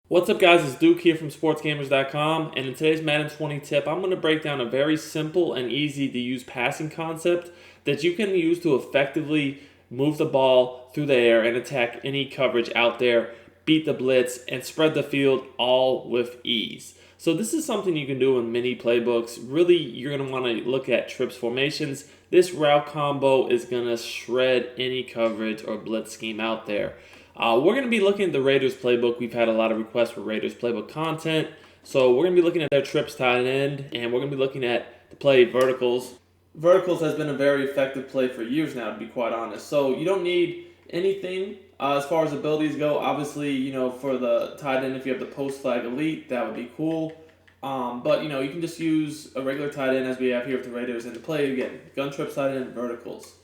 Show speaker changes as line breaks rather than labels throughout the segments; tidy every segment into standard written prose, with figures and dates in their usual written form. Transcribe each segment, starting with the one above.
What's up, guys? It's Duke here from sportsgamers.com, and in today's Madden 20 tip, I'm going to break down a very simple and easy to use passing concept that you can use to effectively move the ball through the air and attack any coverage out there, beat the blitz, and spread the field all with ease. So this is something you can do in many playbooks. Really, you're going to want to look at trips formations. This route combo is going to shred any coverage or blitz scheme out there. We're going to be looking at the Raiders playbook. We've had a lot of requests for Raiders playbook content. So we're going to be looking at their trips tight end, and we're going to be looking at the play verticals. Verticals has been a very effective play for years now, to be quite honest. So you don't need anything as far as abilities go. Obviously, for the tight end, if you have the post flag elite, that would be cool. But, you can just use a regular tight end as we have here with the Raiders and the play, again, gun trips, tight end, and verticals.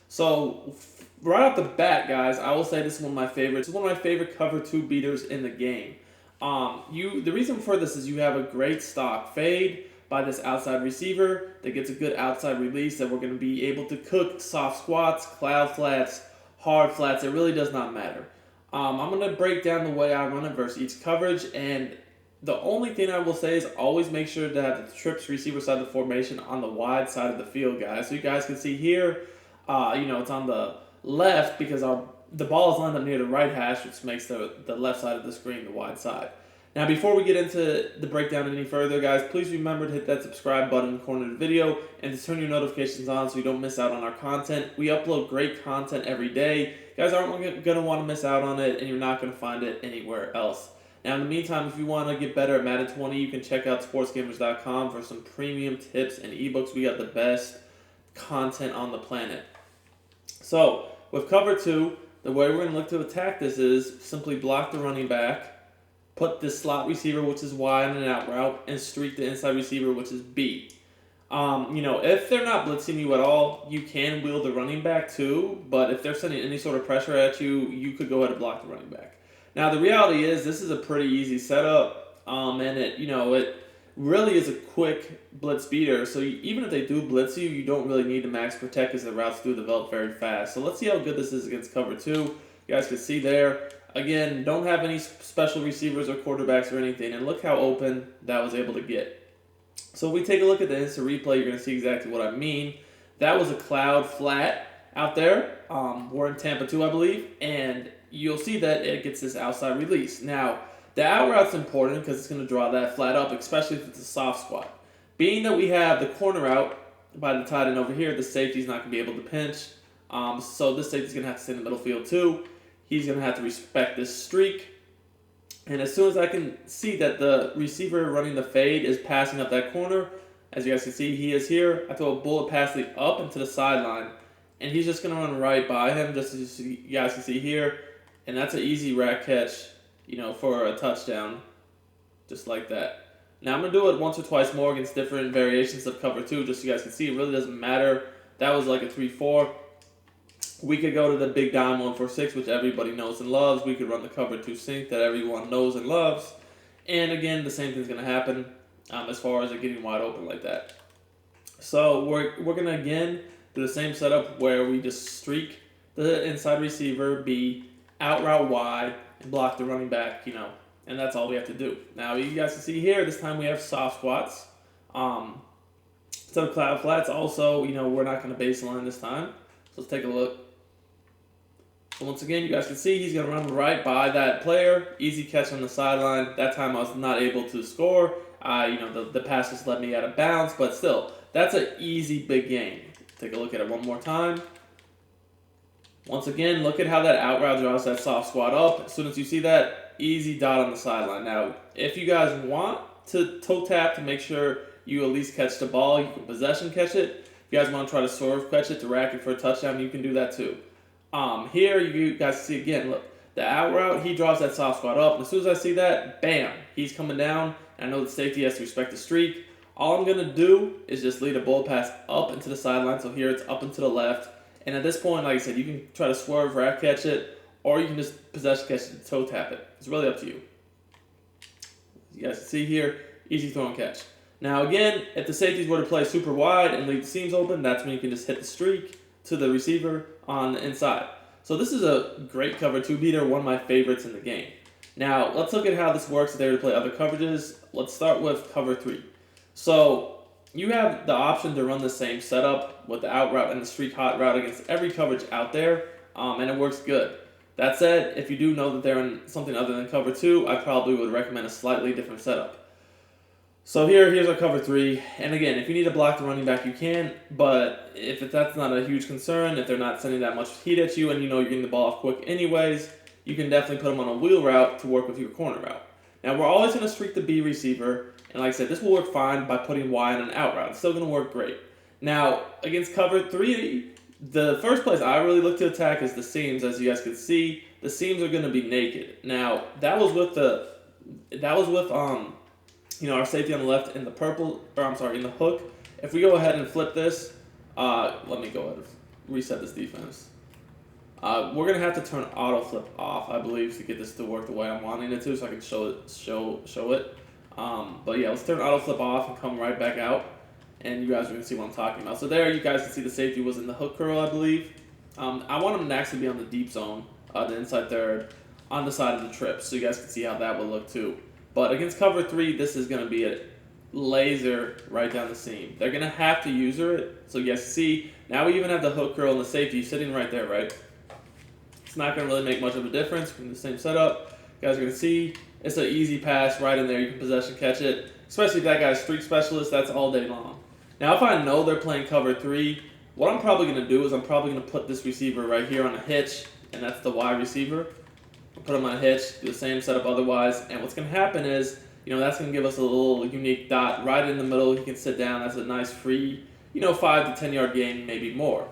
So right off the bat, guys, I will say this is one of my favorites. It's one of my favorite cover 2 beaters in the game. The reason for this is you have a great stock fade by this outside receiver that gets a good outside release that we're going to be able to cook soft squats, cloud flats, hard flats. It really does not matter. I'm going to break down the way I run it versus each coverage, and the only thing I will say is always make sure to have the trips receiver side of the formation on the wide side of the field, guys. So you guys can see here, it's on the left because the ball is lined up near the right hash, which makes the left side of the screen the wide side. Now, before we get into the breakdown any further, guys, please remember to hit that subscribe button in the corner of the video and to turn your notifications on so you don't miss out on our content. We upload great content every day. You guys aren't going to want to miss out on it, and you're not going to find it anywhere else. Now, in the meantime, if you want to get better at Madden 20, you can check out sportsgamers.com for some premium tips and ebooks. We got the best content on the planet. So, with cover 2, the way we're going to look to attack this is simply block the running back, put the slot receiver, which is Y, on an out route, and streak the inside receiver, which is B. If they're not blitzing you at all, you can wheel the running back too, but if they're sending any sort of pressure at you, you could go ahead and block the running back. Now, the reality is this is a pretty easy setup, and it really is a quick blitz beater. So even if they do blitz you, you don't really need to max protect because the routes do develop very fast. So let's see how good this is against cover 2. You guys can see there. Again, don't have any special receivers or quarterbacks or anything. And look how open that was able to get. So if we take a look at the instant replay, you're going to see exactly what I mean. That was a cloud flat out there. We're in Tampa 2, I believe. And you'll see that it gets this outside release. Now, the out route's important because it's going to draw that flat up, especially if it's a soft squat. Being that we have the corner out by the tight end over here, the safety's not going to be able to pinch. So this safety's going to have to stay in the middle field too. He's going to have to respect this streak. And as soon as I can see that the receiver running the fade is passing up that corner, as you guys can see, he is here. I throw a bullet pass up into the sideline, and he's just going to run right by him, just as you guys can see here. And that's an easy rack catch, for a touchdown, just like that. Now, I'm going to do it once or twice more against different variations of cover 2, just so you guys can see. It really doesn't matter. That was like a 3-4. We could go to the big dime 1-4-6, which everybody knows and loves. We could run the cover 2 sync that everyone knows and loves. And again, the same thing's going to happen as far as it getting wide open like that. So we're going to, again, do the same setup where we just streak the inside receiver, B, out route Y, and block the running back, and that's all we have to do. Now, you guys can see here, this time we have soft squats. Instead of cloud flats, also, we're not going to baseline this time. So let's take a look. So once again, you guys can see he's going to run right by that player. Easy catch on the sideline. That time I was not able to score. The pass just led me out of bounds, but still, that's an easy big game. Take a look at it one more time. Once again, look at how that out route draws that soft squat up. As soon as you see that, easy dot on the sideline. Now, if you guys want to toe tap to make sure you at least catch the ball, you can possession catch it. If you guys want to try to swerve catch it to rack it for a touchdown, you can do that too. Here, you guys see again, look, the out route, he draws that soft squat up. And as soon as I see that, bam, he's coming down. And I know the safety has to respect the streak. All I'm going to do is just lead a bullet pass up into the sideline. So here it's up and to the left. And at this point, like I said, you can try to swerve, rack catch it, or you can just possession catch it and toe tap it. It's really up to you. You guys can see here, easy throw and catch. Now again, if the safeties were to play super wide and leave the seams open, that's when you can just hit the streak to the receiver on the inside. So this is a great cover 2 beater, one of my favorites in the game. Now, let's look at how this works if they were to play other coverages. Let's start with cover 3. So, you have the option to run the same setup with the out route and the streak hot route against every coverage out there, and it works good. That said, if you do know that they're in something other than cover 2, I probably would recommend a slightly different setup. So here's our cover 3, and again, if you need to block the running back, you can, but if that's not a huge concern, if they're not sending that much heat at you and you know you're getting the ball off quick anyways, you can definitely put them on a wheel route to work with your corner route. Now, we're always going to streak the B receiver, and like I said, this will work fine by putting Y on an out route. It's still going to work great. Now, against cover 3, the first place I really look to attack is the seams. As you guys can see, the seams are going to be naked. Now, that was with our safety on the left in the in the hook. If we go ahead and flip this, let me go ahead and reset this defense. We're going to have to turn auto flip off, I believe, to get this to work the way I'm wanting it to, so I can show it. But yeah, let's turn auto flip off and come right back out, and you guys are going to see what I'm talking about. So there, you guys can see the safety was in the hook curl, I believe. I want him to actually be on the deep zone, the inside third, on the side of the trip, so you guys can see how that would look too. But against cover 3, this is going to be a laser right down the seam. They're going to have to user it. So you guys see, now we even have the hook curl and the safety sitting right there, right? It's not going to really make much of a difference from the same setup. You guys are going to see it's an easy pass right in there. You can possession catch it, especially if that guy's streak specialist. That's all day long. Now, if I know they're playing cover 3, what I'm probably going to do is I'm probably going to put this receiver right here on a hitch, and that's the Y receiver. Put him on a hitch, do the same setup otherwise, and what's going to happen is, that's going to give us a little unique dot right in the middle. He can sit down. That's a nice free, 5 to 10 yard gain, maybe more.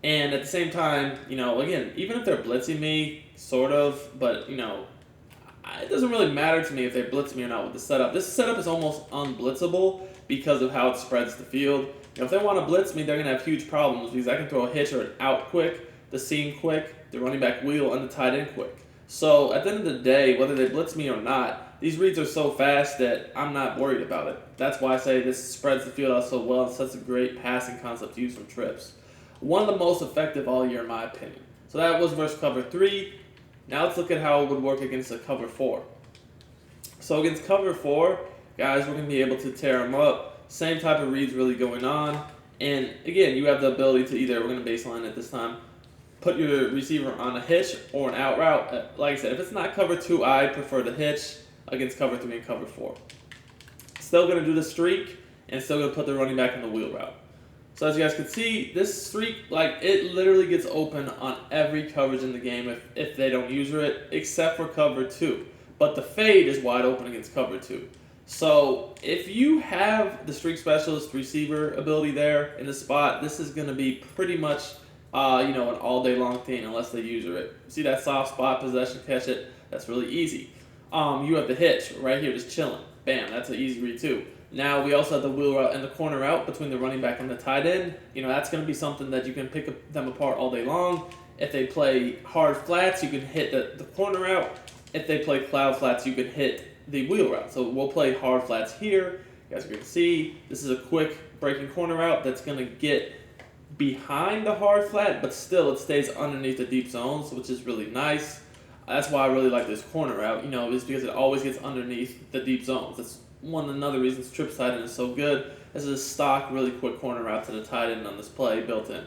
And at the same time, again, even if they're blitzing me, sort of, but, it doesn't really matter to me if they blitz me or not with the setup. This setup is almost unblitzable because of how it spreads the field. If they want to blitz me, they're going to have huge problems because I can throw a hitch or an out quick, the seam quick, the running back wheel, and the tight end quick. So at the end of the day, whether they blitz me or not, these reads are so fast that I'm not worried about it. That's why I say this spreads the field out so well and such a great passing concept to use from trips. One of the most effective all year in my opinion. So that was versus cover 3. Now let's look at how it would work against a cover 4. So against cover 4, guys, we're going to be able to tear them up. Same type of reads really going on. And again, you have the ability to either, we're going to baseline it this time, put your receiver on a hitch or an out route. Like I said, if it's not cover 2, I prefer the hitch against cover 3 and cover 4. Still going to do the streak and still going to put the running back in the wheel route. So as you guys can see, this streak, it literally gets open on every coverage in the game if they don't user it, except for cover 2. But the fade is wide open against cover 2. So if you have the streak specialist receiver ability there in the spot, this is going to be pretty much an all day long thing unless they user it. See that soft spot, possession, catch it? That's really easy. You have the hitch right here just chilling. Bam, that's an easy read too. Now we also have the wheel route and the corner route between the running back and the tight end. That's going to be something that you can pick them apart all day long. If they play hard flats, you can hit the corner route. If they play cloud flats, you can hit the wheel route. So we'll play hard flats here. You guys are going to see this is a quick breaking corner route that's going to get behind the hard flat, but still it stays underneath the deep zones, which is really nice. That's why I really like this corner route, is because it always gets underneath the deep zones. That's another reason trips tight end is so good. This is a stock, really quick corner route to the tight end on this play built in.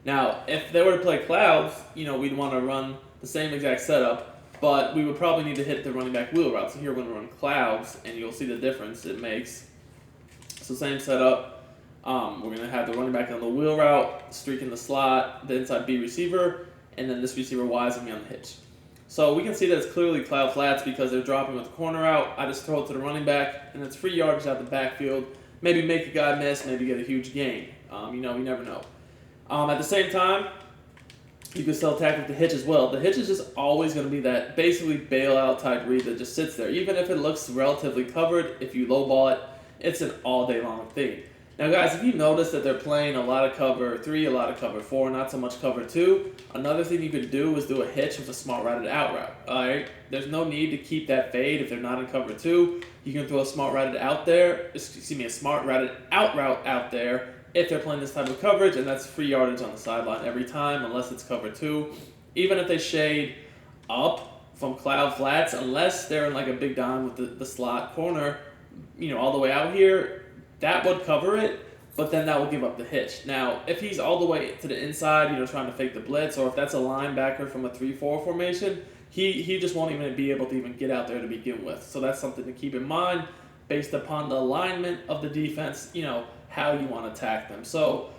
Now, if they were to play clouds, we'd want to run the same exact setup, but we would probably need to hit the running back wheel route. So here we're going to run clouds, and you'll see the difference it makes. So same setup. We're going to have the running back on the wheel route, streak in the slot, the inside B receiver, and then this receiver Y is going to be on the hitch. So we can see that it's clearly cloud flats because they're dropping with the corner out. I just throw it to the running back, and it's free yardage out the backfield. Maybe make a guy miss, maybe get a huge gain. You never know. At the same time, you can still attack with the hitch as well. The hitch is just always going to be that basically bailout type read that just sits there. Even if it looks relatively covered, if you lowball it, it's an all day long thing. Now, guys, if you notice that they're playing a lot of cover 3, a lot of cover 4, not so much cover 2, another thing you could do is do a hitch with a smart routed out route. All right, there's no need to keep that fade if they're not in cover 2. You can throw a smart routed out there. A smart routed out route out there if they're playing this type of coverage, and that's free yardage on the sideline every time, unless it's cover 2. Even if they shade up from cloud flats unless they're in like a big dime with the slot corner, all the way out here. That would cover it, but then that will give up the hitch. Now, if he's all the way to the inside, trying to fake the blitz, or if that's a linebacker from a 3-4 formation, he just won't even be able to even get out there to begin with. So that's something to keep in mind based upon the alignment of the defense, how you want to attack them. So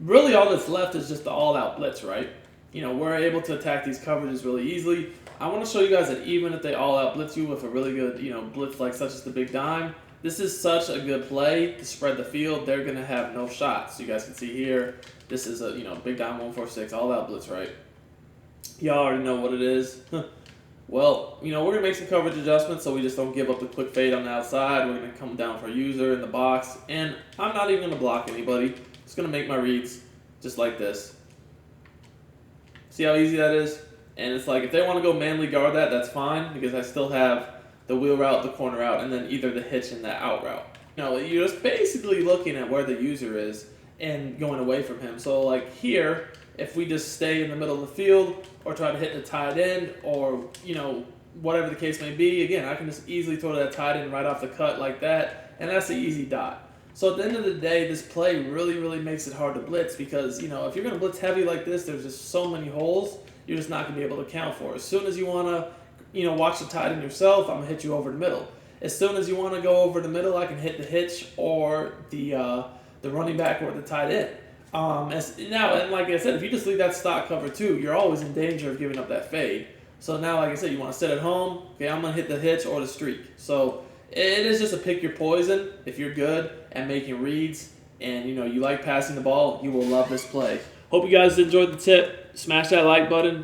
really all that's left is just the all-out blitz, right? We're able to attack these coverages really easily. I want to show you guys that even if they all-out blitz you with a really good, blitz like such as the big dime, this is such a good play to spread the field. They're going to have no shots. You guys can see here, this is a, big dime 146, all-out blitz, right? Y'all already know what it is. Well, we're going to make some coverage adjustments so we just don't give up the quick fade on the outside. We're going to come down for a user in the box, and I'm not even going to block anybody. Just going to make my reads just like this. See how easy that is? And it's like if they want to go manly guard that, that's fine because I still have the wheel route, the corner route, and then either the hitch and the out route. You're just basically looking at where the user is and going away from him. So like here, if we just stay in the middle of the field or try to hit the tight end or, whatever the case may be, again, I can just easily throw that tight end right off the cut like that, and that's the easy dot. So at the end of the day, this play really, really makes it hard to blitz because, if you're going to blitz heavy like this, there's just so many holes you're just not going to be able to account for. As soon as you want to, watch the tight end yourself, I'm going to hit you over the middle. As soon as you want to go over the middle, I can hit the hitch or the running back or the tight end. And like I said, if you just leave that stock cover too, you're always in danger of giving up that fade. So now, like I said, you want to sit at home. Okay, I'm going to hit the hitch or the streak. So it is just a pick your poison. If you're good at making reads and, you like passing the ball, you will love this play. Hope you guys enjoyed the tip. Smash that like button.